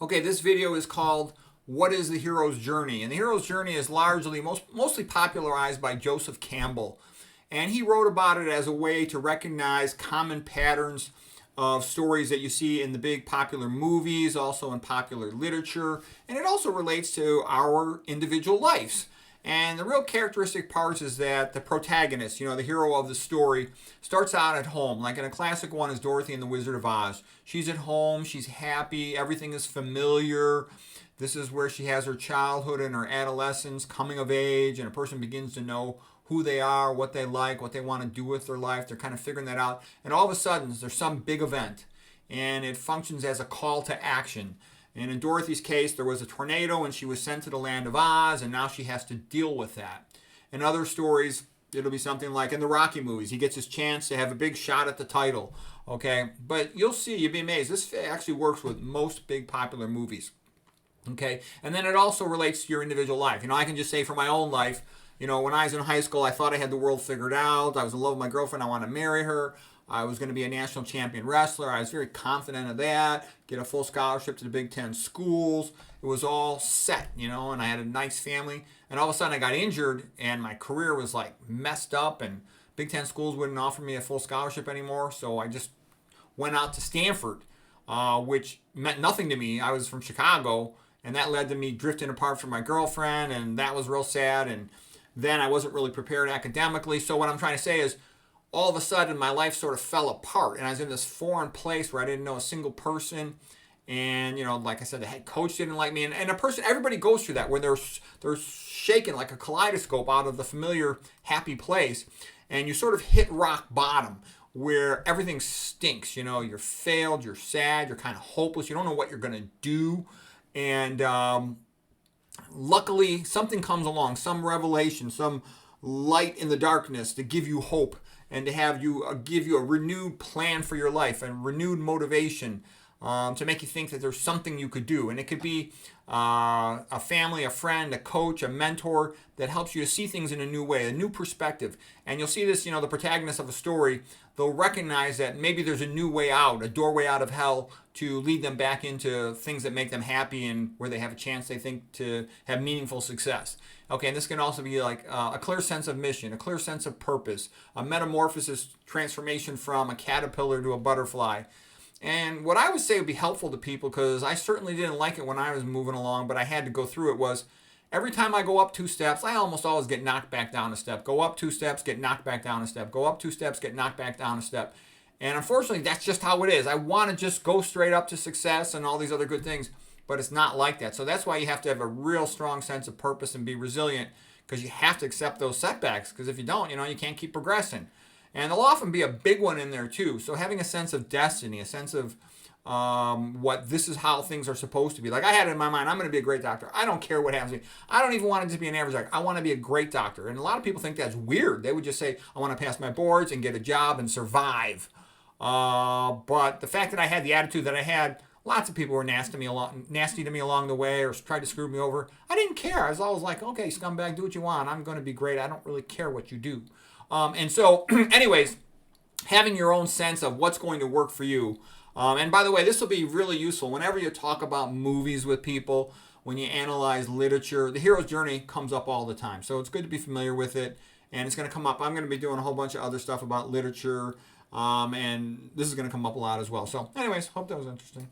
Okay, this video is called What is the Hero's Journey? And the hero's journey is largely, mostly popularized by Joseph Campbell. And he wrote about it as a way to recognize common patterns of stories that you see in the big popular movies, also in popular literature. And it also relates to our individual lives. And the real characteristic part is that the protagonist, the hero of the story, starts out at home. Like in a classic one is Dorothy and the Wizard of Oz. She's at home, she's happy, everything is familiar. This is where she has her childhood and her adolescence, coming of age, and a person begins to know who they are, what they like, what they want to do with their life. They're kind of figuring that out. And all of a sudden, there's some big event, and it functions as a call to action. And in Dorothy's case, there was a tornado and she was sent to the land of Oz, and now she has to deal with that. In other stories, it'll be something like in the Rocky movies. He gets his chance to have a big shot at the title. Okay, but you'll see, you'll be amazed. This actually works with most big popular movies. Okay, and then it also relates to your individual life. I can just say for my own life, when I was in high school, I thought I had the world figured out. I was in love with my girlfriend. I wanted to marry her. I was going to be a national champion wrestler. I was very confident of that. Get a full scholarship to the Big Ten schools. It was all set, and I had a nice family. And all of a sudden I got injured and my career was like messed up, and Big Ten schools wouldn't offer me a full scholarship anymore. So I just went out to Stanford, which meant nothing to me. I was from Chicago, and that led to me drifting apart from my girlfriend, and that was real sad. And then I wasn't really prepared academically. So what I'm trying to say is, all of a sudden my life sort of fell apart, and I was in this foreign place where I didn't know a single person. And like I said, the head coach didn't like me, and everybody goes through that, where they're shaken like a kaleidoscope out of the familiar happy place, and you sort of hit rock bottom where everything stinks. You're failed, you're sad, you're kind of hopeless, you don't know what you're going to do. And luckily something comes along, some revelation, some light in the darkness to give you hope, and to have you give you a renewed plan for your life and renewed motivation, to make you think that there's something you could do. And it could be a family, a friend, a coach, a mentor that helps you to see things in a new way, a new perspective. And you'll see this, the protagonist of a story, they'll recognize that maybe there's a new way out, a doorway out of hell, to lead them back into things that make them happy and where they have a chance, they think, to have meaningful success. Okay, and this can also be like a clear sense of mission, a clear sense of purpose, a metamorphosis, transformation from a caterpillar to a butterfly. And what I would say would be helpful to people, because I certainly didn't like it when I was moving along, but I had to go through it, was every time I go up 2 steps, I almost always get knocked back down a step. Go up 2 steps, get knocked back down a step. Go up 2 steps, get knocked back down a step. And unfortunately, that's just how it is. I want to just go straight up to success and all these other good things, but it's not like that. So that's why you have to have a real strong sense of purpose and be resilient, because you have to accept those setbacks, because if you don't, you can't keep progressing. And there'll often be a big one in there too. So having a sense of destiny, a sense of what this is how things are supposed to be. Like I had it in my mind, I'm going to be a great doctor. I don't care what happens to me. I don't even want to be an average doctor. I want to be a great doctor. And a lot of people think that's weird. They would just say, I want to pass my boards and get a job and survive. But the fact that I had the attitude that I had, lots of people were nasty to me along the way, or tried to screw me over. I didn't care. I was always like, okay, scumbag, do what you want. I'm going to be great. I don't really care what you do. And so, anyways, having your own sense of what's going to work for you. And by the way, this will be really useful whenever you talk about movies with people, when you analyze literature. The hero's journey comes up all the time. So it's good to be familiar with it. And it's going to come up. I'm going to be doing a whole bunch of other stuff about literature. And this is going to come up a lot as well. So anyways, hope that was interesting.